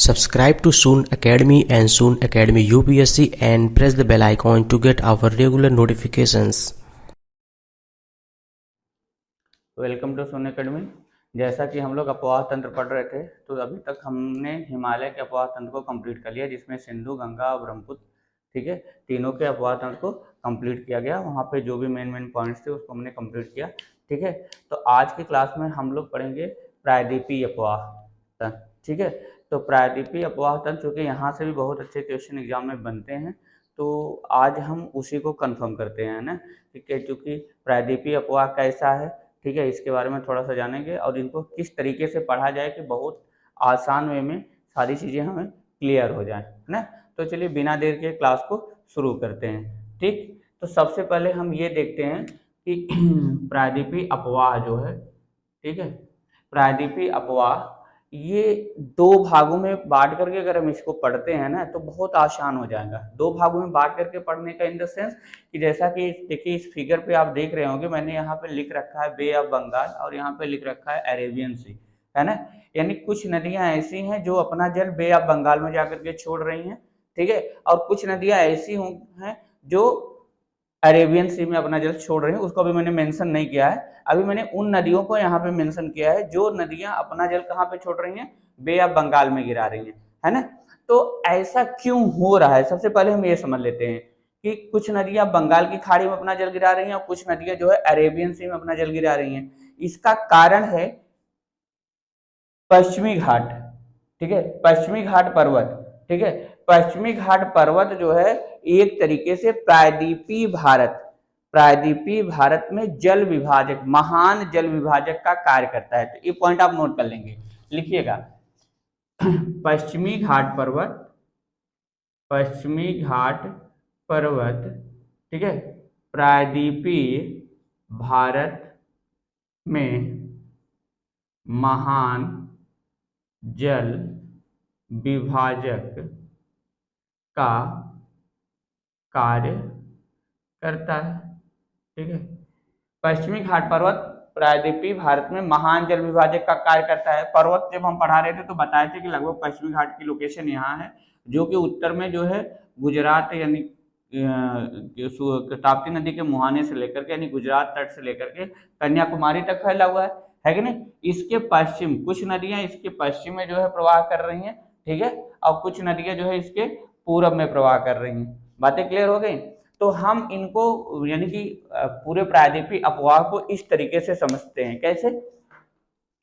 Subscribe to Soon Academy and Soon Academy UPSC and press the bell icon to get our regular notifications. Welcome to Son academy. जैसा कि हम लोग अपवाह तंत्र पढ़ रहे थे, तो अभी तक हमने हिमालय के अपवाह तंत्र को कंप्लीट कर लिया, जिसमें सिंधु, गंगा और ब्रह्मपुत्र, ठीक है, तीनों के अपवाह तंत्र को कंप्लीट किया गया। वहाँ पे जो भी मेन पॉइंट्स थे उसको हमने कंप्लीट किया, ठीक है। तो आज की क्लास में हम लोग पढ़ेंगे प्रायद्वीपीय अपवाह तंत्र, ठीक है। तो प्रायद्वीपीय अपवाह तंत्र, चूँकि यहाँ से भी बहुत अच्छे क्वेश्चन एग्जाम में बनते हैं, तो आज हम उसी को कंफर्म करते हैं ना, ठीक है। चूँकि प्रायद्वीपीय अपवाह कैसा है, ठीक है, इसके बारे में थोड़ा सा जानेंगे और इनको किस तरीके से पढ़ा जाए कि बहुत आसान वे में सारी चीज़ें हमें क्लियर हो जाए, है ना। तो चलिए बिना देर के क्लास को शुरू करते हैं, ठीक। तो सबसे पहले हम ये देखते हैं कि प्रायद्वीपीय अपवाह जो है, ठीक है, प्रायद्वीपीय अपवाह ये दो भागों में बांट करके अगर हम इसको पढ़ते हैं ना, तो बहुत आसान हो जाएगा। दो भागों में बांट करके पढ़ने का इन द सेंस कि जैसा कि देखिए इस फिगर पे आप देख रहे होंगे, मैंने यहाँ पे लिख रखा है बे ऑफ बंगाल और यहाँ पे लिख रखा है अरेबियन सी, है ना। यानी कुछ नदियाँ ऐसी हैं जो अपना जल बे ऑफ बंगाल में जाकर के छोड़ रही हैं, ठीक है, और कुछ नदियाँ ऐसी हैं जो अरेबियन सी में अपना जल छोड़ रही है। उसको अभी मैंने मेंशन नहीं किया है, अभी मैंने उन नदियों को यहाँ पे मेंशन किया है जो नदियां अपना जल कहाँ पे छोड़ रही हैं, बे ऑफ बंगाल में गिरा रही हैं, है ना। तो ऐसा क्यों हो रहा है, सबसे पहले हम ये समझ लेते हैं कि कुछ नदियां बंगाल की खाड़ी में अपना जल गिरा रही हैं और कुछ नदियां जो है अरेबियन सी में अपना जल गिरा रही हैं। इसका कारण है पश्चिमी घाट, ठीक है, पश्चिमी घाट पर्वत, ठीक है। पश्चिमी घाट पर्वत जो है एक तरीके से प्रायद्वीपीय भारत में जल विभाजक, महान जल विभाजक का कार्य करता है। तो ये पॉइंट आप नोट कर लेंगे, लिखिएगा। पश्चिमी घाट पर्वत, ठीक है, प्रायद्वीपीय भारत में महान जल विभाजक का कार्य करता है, ठीक है। पश्चिमी घाट पर्वत प्रायद्वीपीय भारत में महान जल विभाजक का कार्य करता है। पर्वत जब हम पढ़ा रहे थे तो बताए थे कि लगभग पश्चिमी घाट की लोकेशन यहाँ है, जो कि उत्तर में जो है गुजरात यानी ताप्ती नदी के मुहाने से लेकर के यानी गुजरात तट से लेकर के कन्याकुमारी तक फैला हुआ है कि नहीं। इसके पश्चिम कुछ नदियां इसके पश्चिम में जो है प्रवाह कर रही हैं, ठीक है, और कुछ नदियां जो है इसके पूरब में प्रवाह कर रही हैं। बातें क्लियर हो गई। तो हम इनको यानी कि पूरे प्रायद्वीपीय अपवाह को इस तरीके से समझते हैं। कैसे,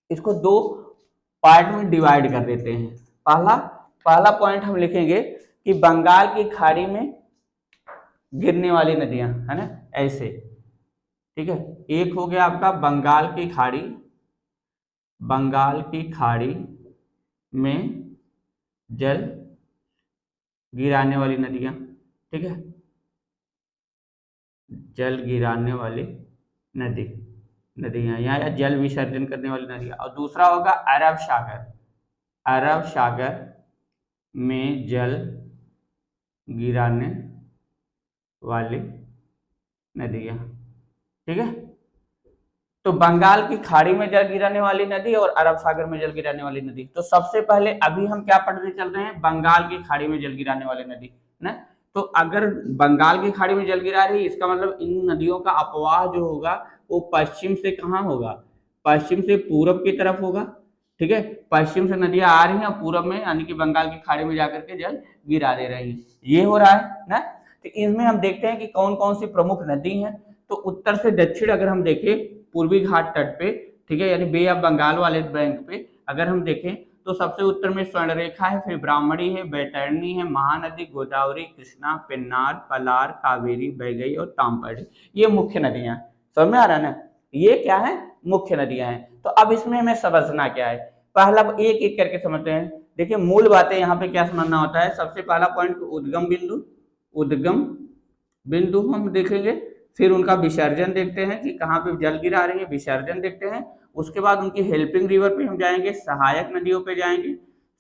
इसको दो पार्ट में डिवाइड कर देते हैं। पहला पॉइंट हम लिखेंगे कि बंगाल की खाड़ी में गिरने वाली नदियां, है ना, ऐसे, ठीक है। एक हो गया आपका बंगाल की खाड़ी में जल गिराने वाली नदियां, ठीक है, जल गिराने वाली नदियां या जल विसर्जन करने वाली नदियां। और दूसरा होगा अरब सागर में जल गिराने वाली नदियां, ठीक है। तो बंगाल की खाड़ी में जल गिराने वाली नदी और अरब सागर में जल गिराने वाली नदी। तो सबसे पहले अभी हम क्या पढ़ते चल रहे हैं, बंगाल की खाड़ी में जल गिराने वाली नदी ना। तो अगर बंगाल की खाड़ी में जल गिरा रही है, इसका मतलब इन नदियों का अपवाह जो होगा वो पश्चिम से कहाँ होगा, पश्चिम से पूरब की तरफ होगा, ठीक है। पश्चिम से नदियां आ रही हैं और पूरब में यानी कि बंगाल की खाड़ी में जाकर के जल गिरा दे रही है, ये हो रहा है ना। तो इसमें हम देखते हैं कि कौन कौन सी प्रमुख नदी हैं। तो उत्तर से दक्षिण अगर हम देखें पूर्वी घाट तट पे, ठीक है, यानी बे ऑफ बंगाल वाले बैंक पे अगर हम देखें तो सबसे उत्तर में स्वर्णरेखा है, फिर ब्राह्मणी है, बैतरणी है, महानदी, गोदावरी, कृष्णा, पेन्नार, पलार, कावेरी, बैगई और ताम्रपरणी, ये मुख्य नदियां। समझ में आ रहा है ना, ये क्या है, मुख्य नदियां हैं। तो अब इसमें हमें समझना क्या है, पहला एक एक करके समझते हैं। देखिए मूल बातें यहाँ पे क्या समझना होता है। सबसे पहला पॉइंट उद्गम बिंदु हम देखेंगे, फिर उनका विसर्जन देखते हैं कि कहाँ पे जल गिरा रही है, विसर्जन देखते हैं। उसके बाद उनकी हेल्पिंग रिवर पे हम जाएंगे, सहायक नदियों पे जाएंगे,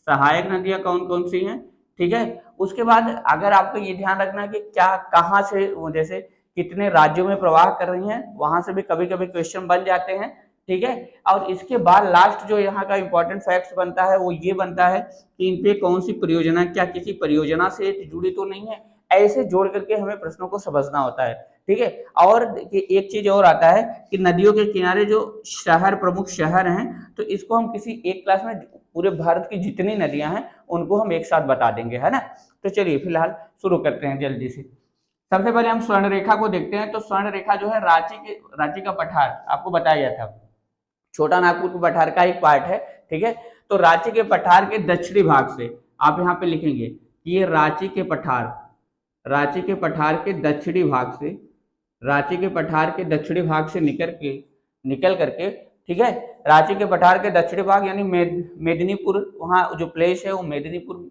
सहायक नदियां कौन कौन सी हैं, ठीक है। उसके बाद अगर आपको ये ध्यान रखना है कि क्या कहाँ से जैसे कितने राज्यों में प्रवाह कर रही हैं, वहां से भी कभी कभी क्वेश्चन बन जाते हैं, ठीक है। और इसके बाद लास्ट जो यहाँ का इंपॉर्टेंट फैक्ट बनता है वो ये बनता है कि इन पे कौन सी परियोजना, क्या किसी परियोजना से जुड़ी तो नहीं है, ऐसे जोड़ करके हमें प्रश्नों को समझना होता है, ठीक है। और एक चीज और आता है कि नदियों के किनारे जो शहर, प्रमुख शहर हैं, तो इसको हम किसी एक क्लास में पूरे भारत की जितनी नदियां हैं उनको हम एक साथ बता देंगे, है ना। तो चलिए फिलहाल शुरू करते हैं जल्दी से। सबसे पहले हम स्वर्ण रेखा को देखते हैं। तो स्वर्ण रेखा जो है रांची का पठार आपको बताया गया था, छोटा नागपुर के पठार का एक पार्ट है, ठीक है। तो रांची के पठार के दक्षिणी भाग से आप यहाँ पे लिखेंगे कि ये रांची के पठार के दक्षिणी भाग से, रांची के पठार के दक्षिणी भाग से निकल करके, ठीक है, रांची के पठार के दक्षिणी भाग यानी मेदिनीपुर, वहाँ जो प्लेस है वो मेदिनीपुर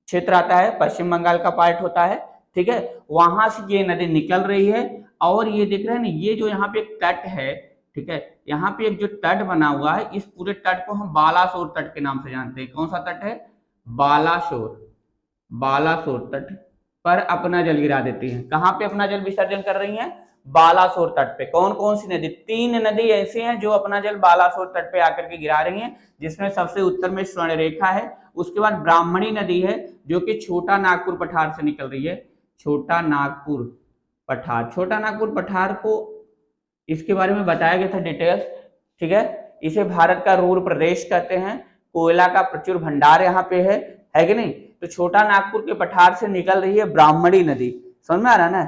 क्षेत्र आता है, पश्चिम बंगाल का पार्ट होता है, ठीक है। वहां से ये नदी निकल रही है और ये देख रहे हैं ना, ये जो यहाँ पे एक तट है, ठीक है, यहाँ पे एक जो तट बना हुआ है, इस पूरे तट को हम बालासोर तट के नाम से जानते हैं। कौन सा तट है? बालासोर तट पर अपना जल गिरा देती हैं। कहाँ पे अपना जल विसर्जन कर रही हैं? बालासोर तट पे। कौन कौन सी नदी? 3 नदी ऐसी हैं जो अपना जल बालासोर तट पे आकर के गिरा रही हैं, जिसमें सबसे उत्तर में स्वर्ण रेखा है, उसके बाद ब्राह्मणी नदी है जो कि छोटा नागपुर पठार से निकल रही है। छोटा नागपुर पठार को इसके बारे में बताया गया था डिटेल्स, ठीक है। इसे भारत का रूर प्रदेश कहते हैं, कोयला का प्रचुर भंडार यहाँ पे है कि नहीं। तो छोटा नागपुर के पठार से निकल रही है ब्राह्मणी नदी, समझ में आ रहा ना?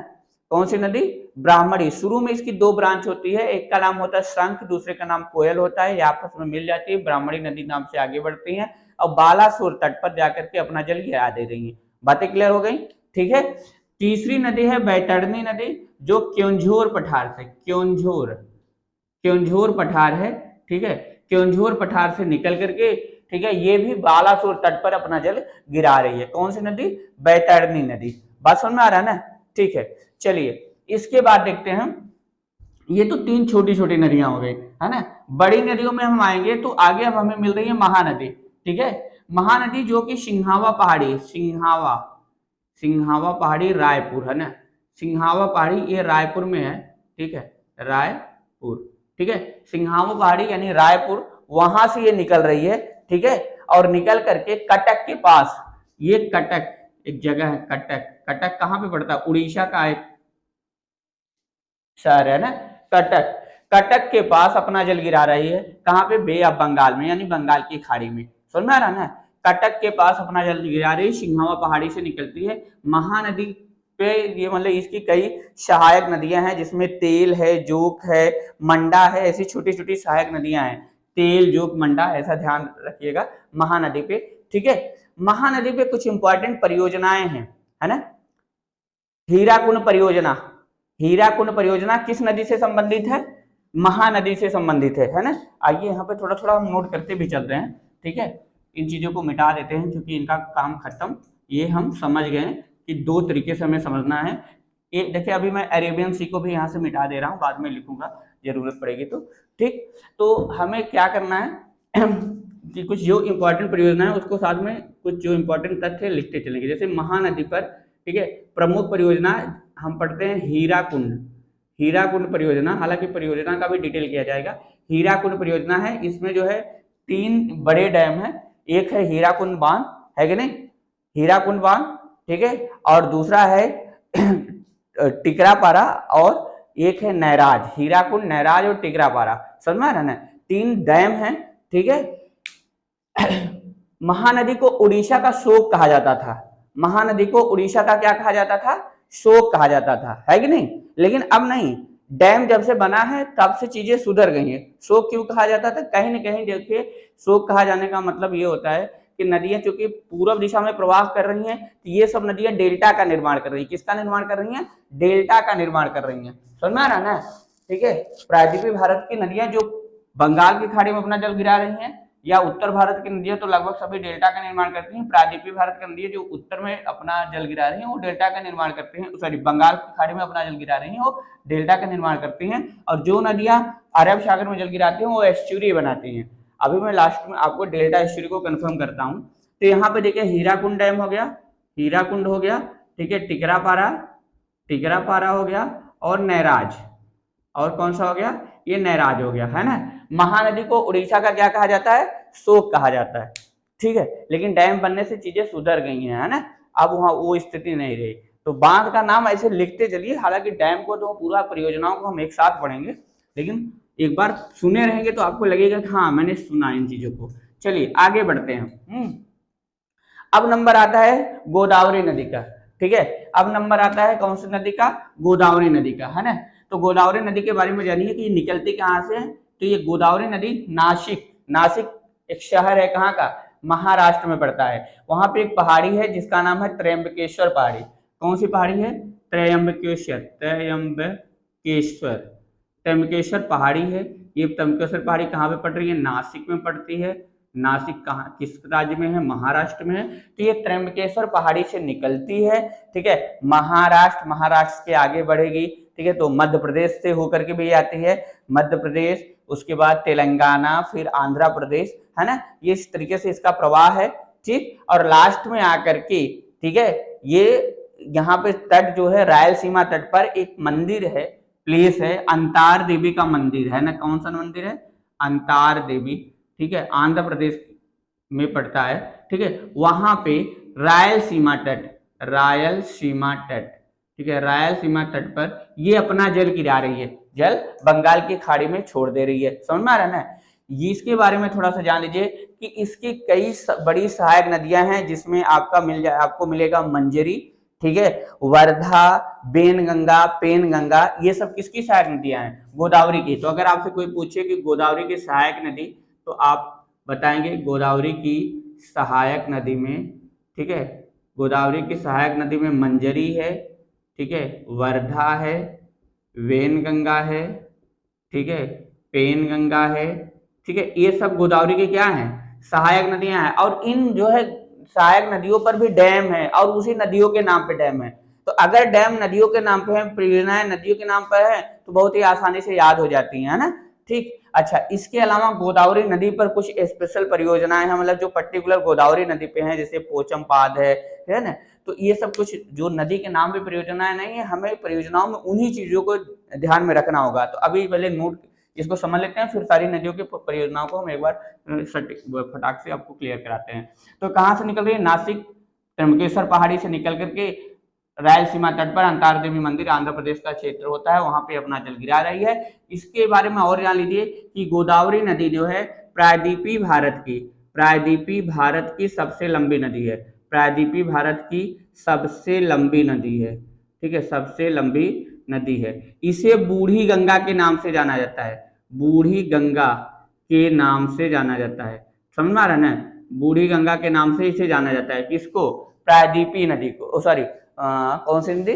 कौन सी नदी? ब्राह्मणी। शुरू में इसकी 2 ब्रांच होती है, एक का नाम होता है शंख, दूसरे का नाम कोयल होता है, ये आपस में मिल जाती है, ब्राह्मणी नदी नाम से आगे बढ़ती है और बालासोर तट पर जाकर के अपना जल गिरा दे रही है। बातें क्लियर हो गई, ठीक है। तीसरी नदी है बैतरणी नदी, जो क्योंझोर पठार से, क्योंझोर पठार है, ठीक है, क्योंझोर पठार से निकल करके, ठीक है, ये भी बालासोर तट पर अपना जल गिरा रही है। कौन सी नदी? बैतरणी नदी। बात समझ में आ रहा है ना? ठीक है, चलिए इसके बाद देखते हैं हम, ये तो 3 छोटी छोटी नदियां हो गई, है ना। बड़ी नदियों में हम आएंगे तो आगे अब हमें मिल रही है महानदी, ठीक है। महानदी जो कि सिंहावा पहाड़ी रायपुर, है ना, सिंहावा पहाड़ी ये रायपुर में है, ठीक है, रायपुर, ठीक है, सिंहावा पहाड़ी यानी रायपुर, वहां से ये निकल रही है, ठीक है। और निकल करके कटक के पास, ये कटक एक जगह है, कटक कहाँ पे पड़ता है? उड़ीसा का एक शहर है ना, कटक के पास अपना जल गिरा रही है। कहाँ पे? बे ऑफ बंगाल में, यानी बंगाल की खाड़ी में, समझ में आ रहा ना। कटक के पास अपना जल गिरा रही, सिंहावा पहाड़ी से निकलती है। महानदी पे ये मतलब इसकी कई सहायक नदियां हैं, जिसमें तेल है, जोक है, मंडा है, ऐसी छोटी छोटी सहायक नदियां हैं। तेल, जोक, मंडा, ऐसा ध्यान रखिएगा महानदी पे, ठीक है। महानदी पे कुछ इंपॉर्टेंट परियोजनाएं हैं, है ना। हीराकुंड परियोजना किस नदी से संबंधित है? महानदी से संबंधित है ना। आइए यहाँ पे थोड़ा थोड़ा हम नोट करते भी चल रहे हैं, ठीक है। इन चीजों को मिटा देते हैं क्योंकि इनका काम खत्म। ये हम समझ गए कि 2 तरीके से हमें समझना है। एक देखिए, अभी मैं अरेबियन सी को भी यहाँ से मिटा दे रहा हूँ, बाद में लिखूंगा जरूरत पड़ेगी तो, ठीक। तो हमें क्या करना है कि कुछ जो इंपॉर्टेंट परियोजना है उसको साथ में कुछ जो इंपॉर्टेंट तथ्य लिखते चलेंगे। जैसे महानदी पर, ठीक है, प्रमुख परियोजना हम पढ़ते हैं हीराकुंड परियोजना। हालांकि परियोजना का भी डिटेल किया जाएगा। हीराकुंड परियोजना है, इसमें जो है 3 बड़े डैम है। एक है हीराकुंड बांध, है कि नहीं, हीराकुंड बांध, ठीक है, और दूसरा है टिकरापारा, और एक है नैराज। हीराकुंड, नैराज और टिकरापारा, समझ में आ रहा है ना, 3 डैम हैं, ठीक है। महानदी को उड़ीसा का शोक कहा जाता था। महानदी को उड़ीसा का क्या कहा जाता था? शोक कहा जाता था, है कि नहीं। लेकिन अब नहीं, डैम जब से बना है तब से चीजें सुधर गई हैं। शोक क्यों कहा जाता था? कहीं न कहीं देखिए, शोक कहा जाने का मतलब ये होता है कि नदियां चूंकि पूर्व दिशा में प्रवाह कर रही हैं, तो ये सब नदियां डेल्टा का निर्माण कर रही हैं। किसका निर्माण कर रही हैं? डेल्टा का निर्माण कर रही हैं, समझ में आ रहा है ना, ठीक है। प्रायद्वीपीय भारत की नदियां जो बंगाल की खाड़ी में अपना जल गिरा रही हैं, या उत्तर भारत की नदियां तो लगभग सभी डेल्टा का निर्माण करती हैं। प्रायद्वीपीय भारत की नदियां जो उत्तर में अपना जल गिरा रही हैं वो डेल्टा का निर्माण करती हैं, सॉरी, बंगाल की खाड़ी में अपना जल गिरा रही हैं वो डेल्टा का निर्माण करती हैं। और जो नदियां अरब सागर में जल गिराती हैं वो एस्चुरी बनाती हैं। अभी मैं लास्ट में आपको डेल्टा एस्चुरी को कंफर्म करता हूँ। तो यहाँ पे देखिए, हीराकुंड डैम हो गया, हीराकुंड हो गया, ठीक है, टिकरापारा हो गया, और नैराज, और कौन सा हो गया, ये नैराज हो गया, है ना। महानदी को उड़ीसा का क्या कहा जाता है, शोक कहा जाता है, ठीक है। लेकिन डैम बनने से चीजें सुधर गई हैं, है ना, अब वहां वो स्थिति नहीं रही। तो बांध का नाम ऐसे लिखते चलिए, हालांकि डैम को तो पूरा परियोजनाओं को हम एक साथ पढ़ेंगे, लेकिन एक बार सुने रहेंगे तो आपको लगेगा कि हाँ मैंने सुना इन चीजों को। चलिए आगे बढ़ते हैं। अब नंबर आता है गोदावरी नदी का, ठीक है। अब नंबर आता है कौन सी नदी का, गोदावरी नदी का, है ना। तो गोदावरी नदी के बारे में जानिए कि ये निकलती कहाँ से है। तो ये गोदावरी नदी नासिक एक शहर है, कहाँ का, महाराष्ट्र में पड़ता है। वहां पे एक पहाड़ी है जिसका नाम है त्र्यंबकेश्वर पहाड़ी। कौन सी पहाड़ी है, त्र्यंबकेश्वर पहाड़ी है। ये त्र्यंबकेश्वर पहाड़ी कहाँ पे पड़ रही है, नासिक में पड़ती है। नासिक कहाँ, किस राज्य में है, महाराष्ट्र में है। तो ये त्र्यंबकेश्वर पहाड़ी से निकलती है, ठीक है। महाराष्ट्र के आगे बढ़ेगी, ठीक है। तो मध्य प्रदेश से होकर के भी आती है, मध्य प्रदेश, उसके बाद तेलंगाना, फिर आंध्र प्रदेश, है ना। ये इस तरीके से इसका प्रवाह है, ठीक। और लास्ट में आकर के, ठीक है, ये यहाँ पे तट जो है रायलसीमा तट पर एक मंदिर है, प्लेस है, अंतार देवी का मंदिर है ना। कौन सा मंदिर है, अंतार देवी, ठीक है, आंध्र प्रदेश में पड़ता है, ठीक है। वहां पे रायलसीमा तट, ठीक है, रायलसीमा तट पर ये अपना जल गिरा रही है, जल बंगाल की खाड़ी में छोड़ दे रही है, समझ में आ रहा है ना। इसके बारे में थोड़ा सा जान लीजिए कि इसकी कई बड़ी सहायक नदियां हैं, जिसमें आपको मिलेगा मंजरी, ठीक है, वर्धा, बेनगंगा, पेनगंगा, ये सब किसकी सहायक नदियां हैं, गोदावरी की। तो अगर आपसे कोई पूछे कि गोदावरी की सहायक नदी, तो आप बताएंगे गोदावरी की सहायक नदी में, ठीक है, गोदावरी की सहायक नदी में मंजरी है, ठीक है, वर्धा है, वेनगंगा है, ठीक है, पेनगंगा है, ठीक है। ये सब गोदावरी के क्या हैं, सहायक नदियां हैं। और इन जो है सहायक नदियों पर भी डैम है, और उसी नदियों के नाम पे डैम है। तो अगर डैम नदियों के नाम पे है, परियोजनाएं नदियों के नाम पर है, तो बहुत ही आसानी से याद हो जाती है ना, ठीक। अच्छा, इसके अलावा गोदावरी नदी पर कुछ स्पेशल परियोजनाएं हैं, मतलब जो पर्टिकुलर गोदावरी नदी पे हैं, जैसे पोचमपाद है ना। तो ये सब कुछ जो नदी के नाम पे परियोजनाएं नहीं है, हमें परियोजनाओं में उन्हीं चीजों को ध्यान में रखना होगा। तो अभी पहले नोट इसको समझ लेते हैं, फिर सारी नदियों की परियोजनाओं को हम एक बार फटाक से आपको क्लियर कराते हैं। तो कहाँ से निकल रही है, नासिक त्र्यंबकेश्वर पहाड़ी से निकल करके रायलसीमा तट पर अंतार देवी मंदिर, आंध्र प्रदेश का क्षेत्र होता है, वहां पे अपना जल गिरा रही है। इसके बारे में और जान लीजिए कि गोदावरी नदी जो है प्रायद्वीपीय भारत की सबसे लंबी नदी है, प्रायद्वीपीय भारत की सबसे लंबी नदी है, ठीक है, सबसे लंबी नदी है। इसे बूढ़ी गंगा के नाम से जाना जाता है, बूढ़ी गंगा के नाम से जाना जाता है, समझ में आ रहा है ना, बूढ़ी गंगा के नाम से इसे जाना जाता है। किसको, प्रायद्वीपीय नदी को, सॉरी कौन सी नदी,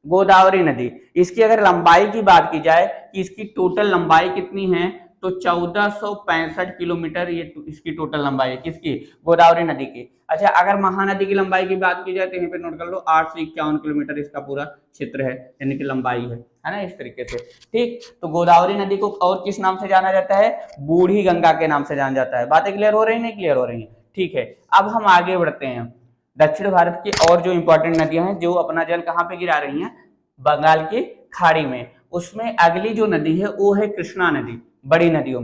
गोदावरी नदी। इसकी अगर लंबाई की बात की जाए कि इसकी टोटल लंबाई कितनी है, तो 1465 किलोमीटर ये इसकी टोटल लंबाई है, किसकी, गोदावरी नदी की। अच्छा, अगर महानदी की लंबाई की बात की जाए तो यहीं पे नोट कर लो, 851 किलोमीटर इसका पूरा क्षेत्र है, यानी कि लंबाई है ना, इस तरीके से, ठीक। तो गोदावरी नदी को और किस नाम से जाना जाता है, बूढ़ी गंगा के नाम से जाना जाता है। बातें क्लियर हो रही है, नहीं क्लियर हो रही है, ठीक है। अब हम आगे बढ़ते हैं, दक्षिण भारत की और जो इंपॉर्टेंट नदियां हैं जो अपना जल कहाँ पे गिरा रही हैं, बंगाल की खाड़ी में। उसमें अगली जो नदी है वो है कृष्णा नदी। बड़ी नदियों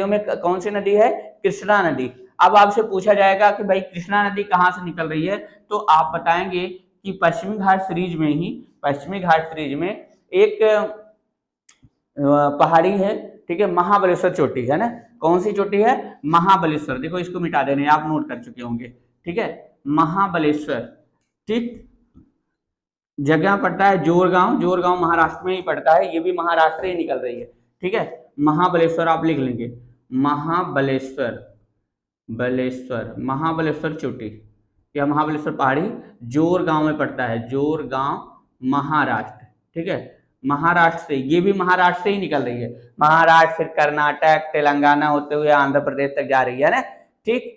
में कौन सी नदी है, कृष्णा नदी। अब आपसे पूछा जाएगा कि भाई कृष्णा नदी कहाँ से निकल रही है, तो आप बताएंगे कि पश्चिमी घाट सीरीज में एक पहाड़ी है, ठीक है, महाबलेश्वर चोटी है ना। कौन सी चोटी है, महाबलेश्वर। देखो इसको मिटा देने, आप नोट कर चुके होंगे, ठीक है, महाबलेश्वर, ठीक। जगह पड़ता है जोरगांव महाराष्ट्र में ही पड़ता है, ये भी महाराष्ट्र से ही निकल रही है, ठीक है। महाबलेश्वर आप लिख लेंगे, महाबलेश्वर चोटी या महाबलेश्वर पहाड़ी जोरगांव में पड़ता है, जोरगांव महाराष्ट्र, ठीक है, महाराष्ट्र से, ये भी महाराष्ट्र से ही निकल रही है, महाराष्ट्र फिर कर्नाटक तेलंगाना होते हुए आंध्र प्रदेश तक जा रही है ना, ठीक।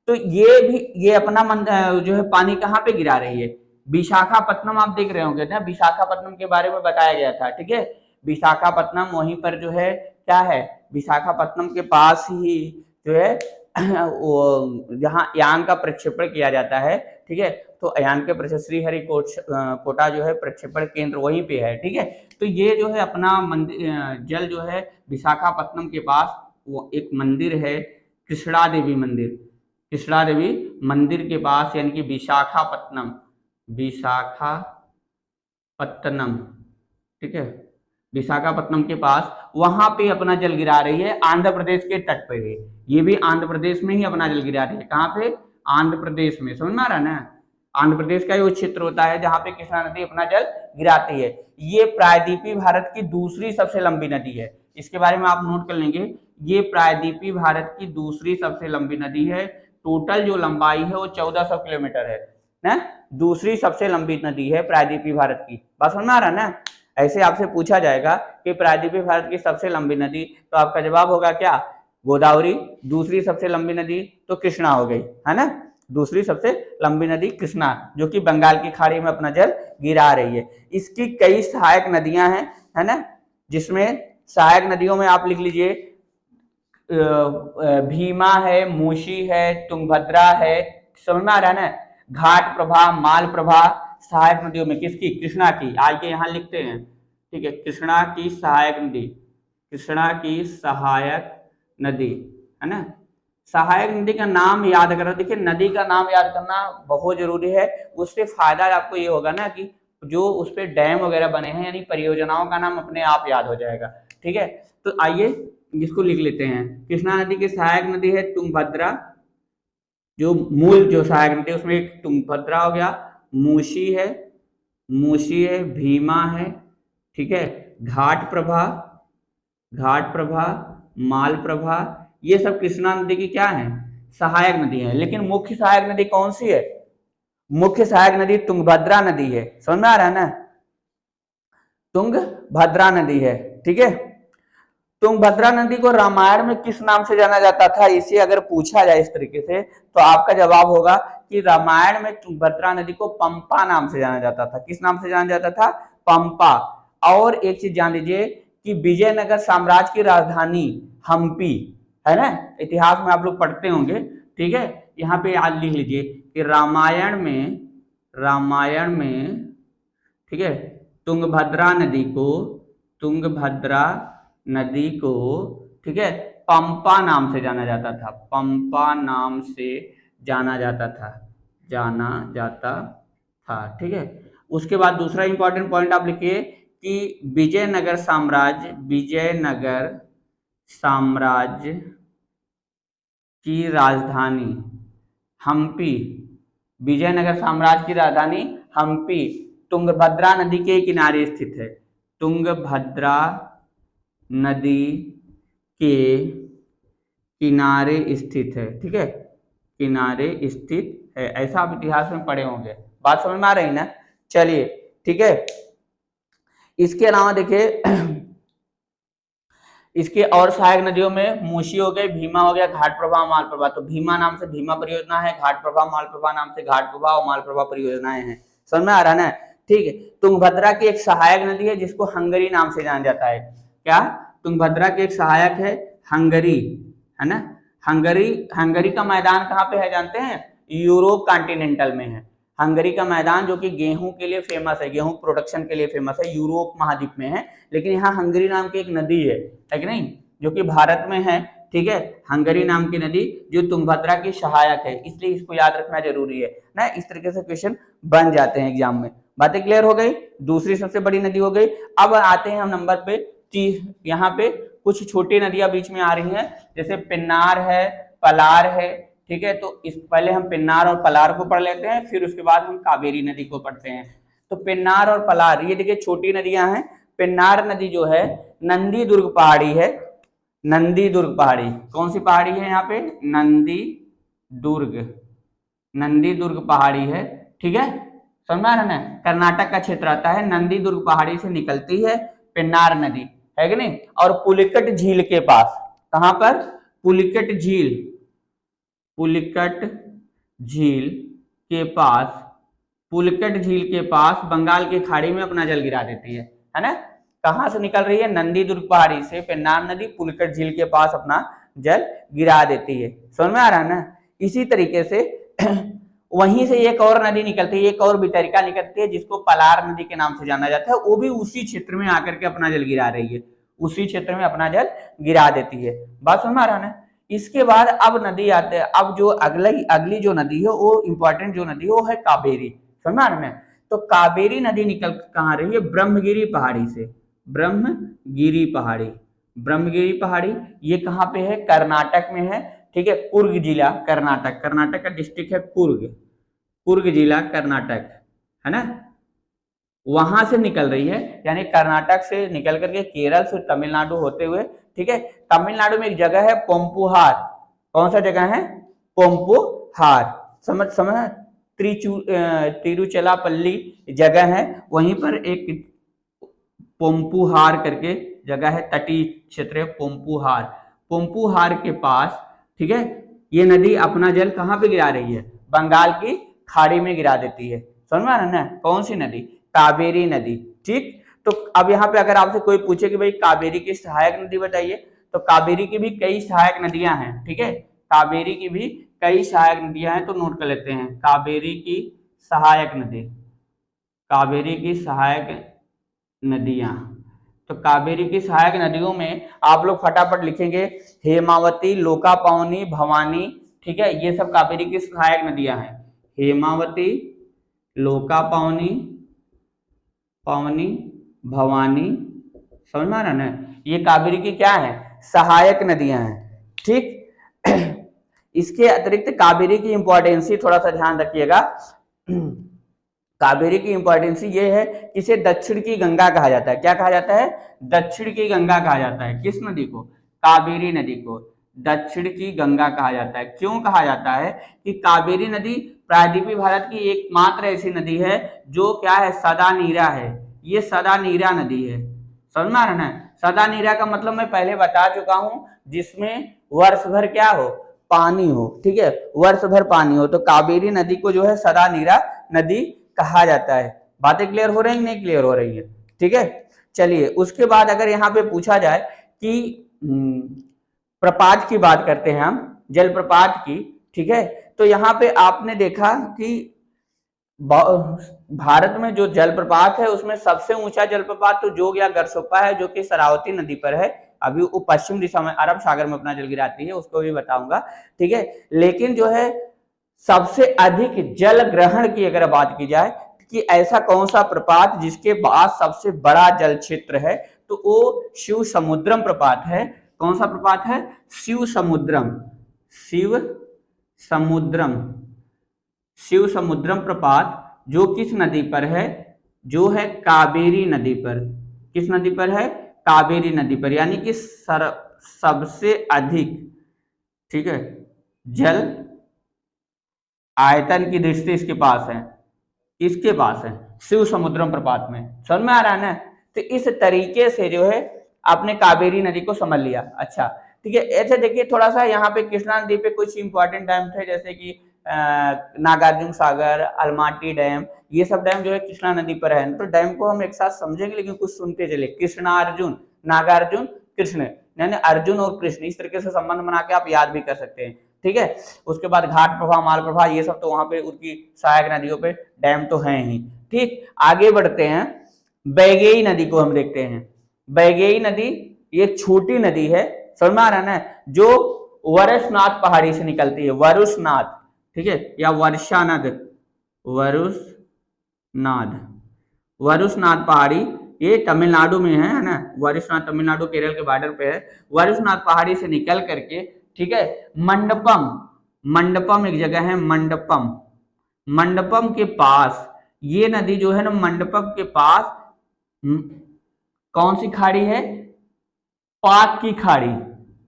तो ये अपना जो है पानी कहाँ पे गिरा रही है, विशाखापट्टनम। आप देख रहे होंगे ना, विशाखापट्टनम के बारे में बताया गया था, ठीक है। विशाखापट्टनम वहीं पर जो है क्या है, विशाखापट्टनम के पास ही जो है जहाँ यान का प्रक्षेपण किया जाता है, ठीक है, तो यान के प्रक्षेपण श्रीहरिकोटा जो है प्रक्षेपण केंद्र वहीं पे है, ठीक है। तो ये जो है अपना मंदिर जल जो है विशाखापत्तनम के पास वो एक मंदिर है, कृष्णा देवी मंदिर, कृष्णा देवी मंदिर के पास, यानी कि विशाखापत्तनम, ठीक है, विशाखापत्तनम के पास, वहां पे अपना जल गिरा रही है, आंध्र प्रदेश के तट पर है। ये भी आंध्र प्रदेश में ही अपना जल गिरा रही है। कहाँ पे? आंध्र प्रदेश में। समझ में आ रहा है ना? आंध्र प्रदेश का वो क्षेत्र होता है जहां पे कृष्णा नदी अपना जल गिराती है। ये प्रायद्वीपीय भारत की दूसरी सबसे लंबी नदी है। इसके बारे में आप नोट कर लेंगे, ये प्रायद्वीपीय भारत की दूसरी सबसे लंबी नदी है। टोटल जो लंबाई है वो 1400 किलोमीटर है ना। दूसरी सबसे लंबी नदी है प्रायद्वीपीय भारत की। बात समझ में आ रहा है ना? ऐसे आपसे पूछा जाएगा कि प्रायद्वीपीय भारत की सबसे लंबी नदी, तो आपका जवाब होगा क्या? गोदावरी। दूसरी सबसे लंबी नदी तो कृष्णा हो गई, है ना। दूसरी सबसे लंबी नदी कृष्णा, जो कि बंगाल की खाड़ी में अपना जल गिरा रही है। इसकी कई सहायक नदियां हैं, है ना, जिसमें सहायक नदियों में आप लिख लीजिए भीमा है, मूशी है, तुंगभद्रा है। समझ में आ रहा है ना? घाट प्रभा, माल प्रभा सहायक नदियों में किसकी? कृष्णा की। आगे यहाँ लिखते हैं, ठीक है, कृष्णा की सहायक नदी, कृष्णा की सहायक नदी, है ना। सहायक नदी का नाम याद करना। देखिए, नदी का नाम याद करना बहुत जरूरी है। उससे फायदा आपको ये होगा ना कि जो उस पर डैम वगैरह बने हैं, यानी परियोजनाओं का नाम अपने आप याद हो जाएगा, ठीक है। तो आइए इसको लिख लेते हैं। कृष्णा नदी की सहायक नदी है तुंगभद्रा, जो मूल जो सहायक नदी है उसमें एक तुंगभद्रा हो गया, मूशी है, भीमा है, ठीक है, घाट प्रभा, माल प्रभा, ये सब कृष्णा नदी की क्या है? सहायक नदी है। लेकिन मुख्य सहायक नदी कौन सी है? मुख्य सहायक नदी तुंगभद्रा नदी है। समझ में आ रहा है ना? तुंगभद्रा नदी है, ठीक है। तुंगभद्रा नदी को रामायण में किस नाम से जाना जाता था? इसे अगर पूछा जाए इस तरीके से तो आपका जवाब होगा कि रामायण में तुंगभद्रा नदी को पंपा नाम से जाना जाता था। किस नाम से जाना जाता था? पंपा। और एक चीज जान लीजिए कि विजयनगर साम्राज्य की राजधानी हम्पी, है ना, इतिहास में आप लोग पढ़ते होंगे, ठीक है। यहाँ पे आज लिख लीजिए कि रामायण में, ठीक है, तुंगभद्रा नदी को, ठीक है, पंपा नाम से जाना जाता था। पंपा नाम से जाना जाता था, ठीक है। उसके बाद दूसरा इंपॉर्टेंट पॉइंट आप लिखिए कि विजयनगर साम्राज्य की राजधानी हम्पी, विजयनगर साम्राज्य की राजधानी हम्पी तुंगभद्रा नदी के किनारे स्थित है। तुंगभद्रा नदी के किनारे स्थित है, ठीक है, किनारे स्थित है। ऐसा आप इतिहास में पढ़े होंगे। बात समझ में आ रही ना? चलिए, ठीक है। इसके अलावा देखिए इसके और सहायक नदियों में मूशी हो गई, भीमा हो गया, घाट प्रभा, माल प्रभा। तो भीमा नाम से भीमा परियोजना है, घाट प्रभा, माल प्रभा नाम से घाट प्रभा और माल प्रभा परियोजनाएं हैं। समझ में आ रहा है ना? ठीक है। तुंगभद्रा की एक सहायक नदी है जिसको हंगरी नाम से जाना जाता है। क्या? तुंगभद्रा की एक सहायक है हंगरी, है ना। हंगरी का मैदान कहाँ पे है जानते हैं? यूरोप कॉन्टिनेंटल में है। हंगरी का मैदान जो कि गेहूं के लिए फेमस है, गेहूं प्रोडक्शन के लिए फेमस है, यूरोप महाद्वीप में है। लेकिन यहाँ हंगरी नाम की एक नदी है कि नहीं, जो कि भारत में है, ठीक है। हंगरी नाम की नदी जो तुंगभद्रा की सहायक है, इसलिए इसको याद रखना जरूरी है ना। इस तरीके से क्वेश्चन बन जाते हैं एग्जाम में। बातें क्लियर हो गई? दूसरी सबसे बड़ी नदी हो गई। अब आते हैं हम नंबर पे, यहाँ पे कुछ छोटी नदियां बीच में आ रही हैं, जैसे पिन्नार है, पलार है, ठीक है। तो इस पहले हम पिन्नार और पलार को पढ़ लेते हैं, फिर उसके बाद हम कावेरी नदी को पढ़ते हैं। तो पिन्नार और पलार ये देखिए छोटी नदियां हैं। पिन्नार नदी जो है नंदी दुर्ग पहाड़ी है, नंदी दुर्ग पहाड़ी। कौन सी पहाड़ी है यहाँ पे? नंदी दुर्ग पहाड़ी है, ठीक है। समझ में आ रहा है ना? कर्नाटक का क्षेत्र आता है। नंदी दुर्ग पहाड़ी से निकलती है पिन्नार नदी, है कि नहीं। और पुलिकट झील के पास, कहां पर? पुलिकट झील के पास बंगाल की खाड़ी में अपना जल गिरा देती है ना। कहां से निकल रही है? नंदी दुर्ग पहाड़ी से पिन्नार नदी पुलिकट झील के पास अपना जल गिरा देती है। समझ में आ रहा है ना। इसी तरीके से वहीं से एक और नदी निकलती है, एक और वितरिका निकलती है जिसको पलार नदी के नाम से जाना जाता है। वो भी उसी क्षेत्र में आकर के अपना जल गिरा रही है, उसी क्षेत्र में अपना जल गिरा देती है। बात समझ में आ रहा है ना। इसके बाद अब नदी आते हैं, अब जो अगली जो नदी है वो इंपॉर्टेंट जो नदी है वो है कावेरी। समझ में आ रहा है। तो कावेरी नदी निकल कहाँ रही है? ब्रह्मगिरी पहाड़ी से। ब्रह्मगिरी पहाड़ी, ब्रह्मगिरी पहाड़ी ये कहाँ पे है? कर्नाटक में है। ठीक है, कुर्ग जिला कर्नाटक, कर्नाटक का डिस्ट्रिक्ट है कुर्ग, कुर्ग जिला कर्नाटक है ना, वहां से निकल रही है। यानी कर्नाटक से निकल करके केरल से तमिलनाडु होते हुए, ठीक है, तमिलनाडु में एक जगह है पोम्पुहार। कौन सा जगह है? पोम्पुहार। समझ तिरुचिरापल्ली जगह है, वहीं पर एक पोम्पुहार करके जगह है, तटीय क्षेत्र है पोम्पुहार। पोम्पुहार के पास, ठीक है, ये नदी अपना जल कहाँ पे गिरा रही है? बंगाल की खाड़ी में गिरा देती है। समझ में आ रहा है ना। कौन सी नदी? कावेरी नदी। ठीक, तो अब यहाँ पे अगर आपसे कोई पूछे कि भाई कावेरी की सहायक नदी बताइए, तो कावेरी की भी कई सहायक नदियां हैं। ठीक है, कावेरी की भी कई सहायक नदियां हैं, तो नोट कर लेते हैं। कावेरी की सहायक नदी, कावेरी की सहायक नदियां। तो कावेरी की सहायक नदियों में आप लोग फटाफट लिखेंगे हेमावती, लोकापावनी, भवानी। ठीक है, ये सब कावेरी की सहायक नदियां हैं। हेमावती, लोकापावनी, पावनी, भवानी। समझ में आ रहा है ना। ये कावेरी की क्या है? सहायक नदियां हैं। ठीक, इसके अतिरिक्त कावेरी की इंपॉर्टेंस थोड़ा सा ध्यान रखिएगा। कावेरी की इंपॉर्टेंस ये है कि इसे दक्षिण की गंगा कहा जाता है। क्या कहा जाता है? दक्षिण की गंगा कहा जाता है। किस नदी को? कावेरी नदी को दक्षिण की गंगा कहा जाता है। क्यों कहा जाता है? कि कावेरी नदी प्रायद्वीपीय भारत की एकमात्र ऐसी नदी है जो क्या है? सदा नीरा है। ये सदा नीरा नदी है। समझ में आ रहा है। सदा नीरा का मतलब मैं पहले बता चुका हूं, जिसमें वर्ष भर क्या हो? पानी हो। ठीक है, वर्ष भर पानी हो। तो कावेरी नदी को जो है सदा नीरा नदी कहा जाता है। बातें क्लियर हो रही है? नहीं क्लियर हो रही है? ठीक है, चलिए उसके बाद अगर यहाँ पे पूछा जाए कि प्रपात की बात करते हैं हम, जलप्रपात की। ठीक है, तो यहाँ पे आपने देखा कि भारत में जो जलप्रपात है उसमें सबसे ऊंचा जलप्रपात तो जोग या गरसोप्पा है, जो कि शरावती नदी पर है। अभी वो पश्चिम दिशा में अरब सागर में अपना जल गिराती है, उसको भी बताऊंगा। ठीक है, लेकिन जो है सबसे अधिक जल ग्रहण की अगर बात की जाए कि ऐसा कौन सा प्रपात जिसके बाद सबसे बड़ा जल क्षेत्र है, तो वो शिव समुद्रम प्रपात है। कौन सा प्रपात है? शिव समुद्रम, शिव समुद्रम, शिव समुद्रम प्रपात, जो किस नदी पर है? जो है कावेरी नदी पर। किस नदी पर है? कावेरी नदी पर। यानी कि सबसे अधिक, ठीक है, जल आयतन की दृष्टि इसके पास है। इसके पास है शिव समुद्रम प्रपात में। समझ में आ रहा है ना। तो इस तरीके से जो है आपने कावेरी नदी को समझ लिया। अच्छा, ठीक है, ऐसे देखिए थोड़ा सा यहाँ पे कृष्णा नदी पे कुछ इंपॉर्टेंट डैम थे, जैसे कि नागार्जुन सागर, अलमाटी डैम, ये सब डैम जो है कृष्णा नदी पर है। तो डैम को हम एक साथ समझेंगे, लेकिन कुछ सुनते चले। कृष्णार्जुन, नागार्जुन, कृष्ण, यानी अर्जुन और कृष्ण, इस तरीके से संबंध बना के आप याद भी कर सकते हैं। ठीक है, उसके बाद घाट प्रभा, मालप्रभा, ये सब तो वहां पे उनकी सहायक नदियों पे डैम तो हैं ही। ठीक, आगे बढ़ते हैं, बैगेई नदी को हम देखते हैं। बैगेई नदी ये छोटी नदी है, समझ में आ रहा है ना, जो वरुषनाथ पहाड़ी से निकलती है। वरुषनाथ, ठीक है, या वर्षानद, वरुषनाथ, वरुषनाथ पहाड़ी ये तमिलनाडु में है ना। वरुषनाथ तमिलनाडु केरल के बॉर्डर पे है। वरुषनाथ पहाड़ी से निकल करके, ठीक है, मंडपम, मंडपम एक जगह है, मंडपम, मंडपम के पास ये नदी जो है ना, मंडपम के पास कौन सी खाड़ी है? पाक की खाड़ी,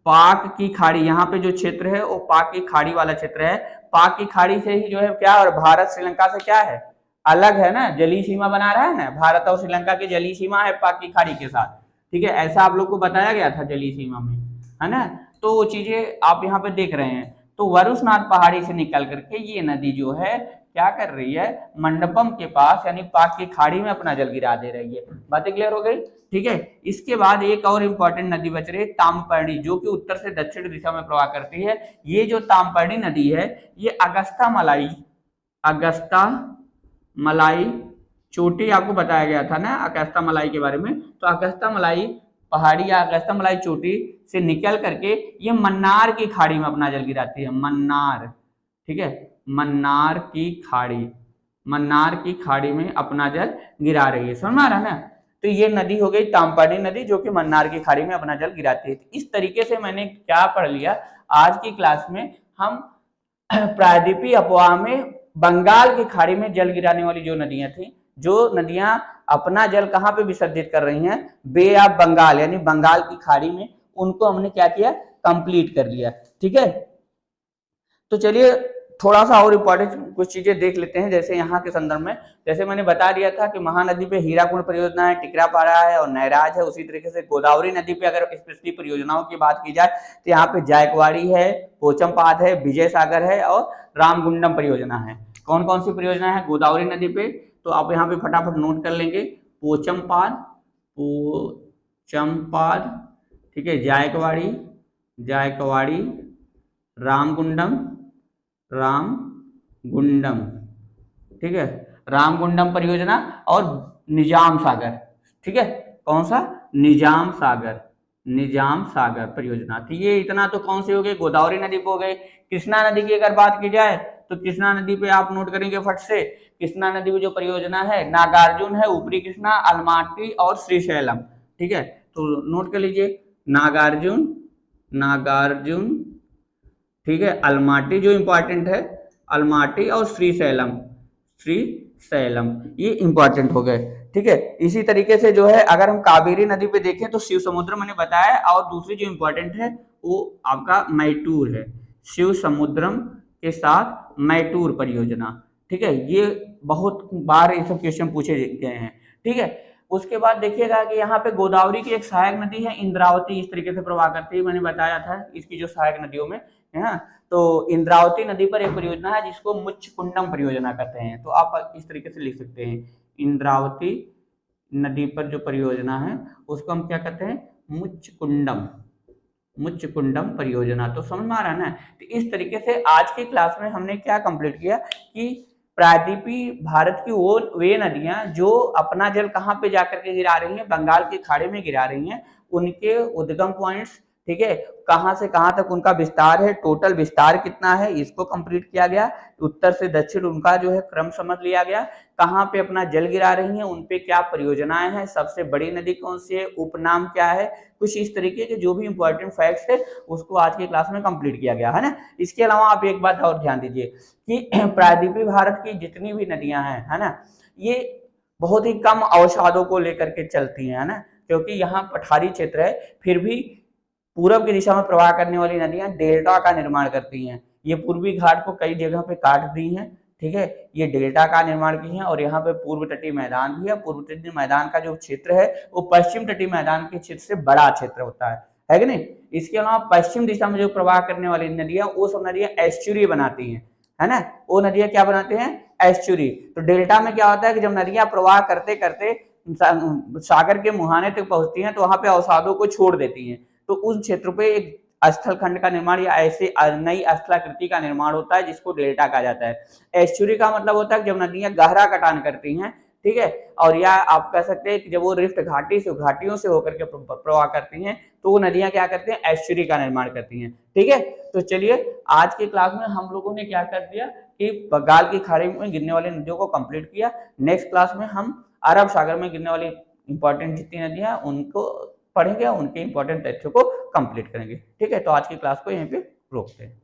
पाक की खाड़ी। यहाँ पे जो क्षेत्र है वो पाक की खाड़ी वाला क्षेत्र है। पाक की खाड़ी से ही जो है क्या, और भारत श्रीलंका से क्या है? अलग है ना, जलीय सीमा बना रहा है ना। भारत और श्रीलंका की जलीय सीमा है पाक की खाड़ी के साथ। ठीक है, ऐसा आप लोग को बताया गया था जलीय सीमा में, है ना। तो वो चीजें आप यहाँ पे देख रहे हैं। तो वरुषनाथ पहाड़ी से निकल करके ये नदी जो है क्या कर रही है, मंडपम के पास यानी पाक की खाड़ी में अपना जल गिरा दे रही है। बातें क्लियर हो गई, ठीक है। इसके बाद एक और इंपॉर्टेंट नदी बच रही है ताम्रपर्णी, जो कि उत्तर से दक्षिण दिशा में प्रवाह करती है। ये जो ताम्रपर्णी नदी है ये अगस्ता मलाई चोटी आपको बताया गया था ना अगस्ता मलाई के बारे में, तो अगस्ता मलाई पहाड़ी या अगस्ता मलाई चोटी से निकल करके ये मन्नार की खाड़ी में अपना जल गिराती है। मन्नार, ठीक है, मन्नार की खाड़ी में अपना जल गिरा रही है, समझ में आ रहा है ना। तो ये नदी हो गई ताम्रपर्णी नदी, जो कि मन्नार की खाड़ी में अपना जल गिराती है। इस तरीके से मैंने क्या पढ़ लिया आज की क्लास में, हम प्रायद्वीपीय अफवाह में बंगाल की खाड़ी में जल गिराने वाली जो नदियां थी, जो नदियां अपना जल कहां पे विसर्जित कर रही हैं, बे ऑफ बंगाल यानी बंगाल की खाड़ी में, उनको हमने क्या किया, कंप्लीट कर लिया, ठीक है। तो चलिए थोड़ा सा और इम्पोर्टेंट कुछ चीजें देख लेते हैं। जैसे यहाँ के संदर्भ में, जैसे मैंने बता दिया था कि महानदी पे हीराकुंड परियोजना है, टिकरापारा है और नैराज है। उसी तरीके से गोदावरी नदी पे अगर स्पेशली परियोजनाओं की बात की जाए तो यहाँ पे जायकवाड़ी है, पोचमपाद है, विजय सागर है और रामगुंडम परियोजना है। कौन कौन सी परियोजना है गोदावरी नदी पे, तो आप यहाँ पे फटाफट नोट कर लेंगे। पोचमपाद, ठीक है, जायकवाड़ी, रामगुंडम, ठीक है, रामगुंडम परियोजना और निजाम सागर, ठीक है, कौन सा, निजाम सागर परियोजना। तो ये इतना तो कौन से हो गए, गोदावरी नदी पे हो गए। कृष्णा नदी की अगर बात की जाए तो कृष्णा नदी पे आप नोट करेंगे फट से, कृष्णा नदी में जो परियोजना है नागार्जुन है, ऊपरी कृष्णा, अलमाटी और श्रीशैलम, ठीक है। तो नोट कर लीजिए नागार्जुन, ठीक है, अलमाटी जो इंपॉर्टेंट है, अलमाटी और श्रीशैलम, ये इंपॉर्टेंट हो गए, ठीक है। इसी तरीके से जो है अगर हम कावेरी नदी पे देखें तो शिव समुद्र मैंने बताया, और दूसरी जो इंपॉर्टेंट है वो आपका मैटूर है, शिव समुद्रम के साथ मैटूर परियोजना, ठीक है। ये बहुत बार ये सब क्वेश्चन पूछे गए हैं, ठीक है। उसके बाद देखिएगा कि यहाँ पे गोदावरी की एक सहायक नदी है इंद्रावती, इस तरीके से प्रवाह करती है, मैंने बताया था इसकी जो सहायक नदियों में है ना। तो इंद्रावती नदी पर एक परियोजना है जिसको मुच्चकुंडम परियोजना कहते हैं, तो आप इस तरीके से लिख सकते हैं, इंद्रावती नदी पर जो परियोजना है उसको हम क्या कहते हैं, मुच्चकुंडम परियोजना। तो समझ में आ रहा है ना। तो इस तरीके से आज की क्लास में हमने क्या कंप्लीट किया कि प्रायद्वीपीय भारत की वो वे नदियां जो अपना जल कहाँ पे जाकर के गिरा रही हैं, बंगाल की खाड़ी में गिरा रही हैं, उनके उद्गम पॉइंट्स, ठीक है, कहां से कहां तक उनका विस्तार है, टोटल विस्तार कितना है, इसको कंप्लीट किया गया। उत्तर से दक्षिण उनका जो है क्रम समझ लिया गया, कहां पे अपना जल गिरा रही हैं, उनपे क्या परियोजनाएं हैं, सबसे बड़ी नदी कौन सी है, उपनाम क्या है, कुछ इस तरीके के जो भी इंपॉर्टेंट फैक्ट्स थे उसको आज की क्लास में कंप्लीट किया गया है ना। इसके अलावा आप एक बात और ध्यान दीजिए कि प्रायद्वीपीय भारत की जितनी भी नदियां हैं, है ना, ये बहुत ही कम अवसादों को लेकर के चलती हैं, है ना, क्योंकि यहाँ पठारी क्षेत्र है, फिर भी पूरब की दिशा में प्रवाह करने वाली नदियां डेल्टा का निर्माण करती हैं। ये पूर्वी घाट को कई जगह पे काट दी हैं, ठीक है, ये डेल्टा का निर्माण की हैं, और यहाँ पे पूर्व तटीय मैदान भी है। पूर्व तटीय मैदान का जो क्षेत्र है वो पश्चिम तटीय मैदान के क्षेत्र से बड़ा क्षेत्र होता है कि नहीं। इसके अलावा पश्चिम दिशा में जो प्रवाह करने वाली नदियां, वो सब नदियां एस्चुरी बनाती हैं, है ना, वो नदियां क्या बनाते हैं, एस्चुरी। तो डेल्टा में क्या होता है कि जब नदियां प्रवाह करते करते सागर के मुहाने तक पहुंचती हैं तो वहां पे अवसादों को छोड़ देती हैं, तो उस क्षेत्र पे एक स्थल खंड का निर्माण या ऐसे नई स्थलाकृति का निर्माण होता है जिसको डेल्टा कहा जाता है। एस्चुरी का मतलब होता है जब नदियां गहरा कटान करती हैं, ठीक है, और या आप कह सकते हैं कि जब वो रिफ्ट घाटियों से होकर के प्रवाह करती हैं तो वो नदियां क्या करती हैं, एस्चुरी का निर्माण करती हैं, ठीक है। तो चलिए आज की क्लास में हम लोगों ने क्या कर दिया कि बंगाल की खाड़ी में गिरने वाली नदियों को कंप्लीट किया। नेक्स्ट क्लास में हम अरब सागर में गिरने वाली इंपॉर्टेंट जितनी नदियां उनको पढ़ेंगे, उनके इंपॉर्टेंट तथ्यों को कंप्लीट करेंगे, ठीक है। तो आज की क्लास को यहीं पे रोकते हैं।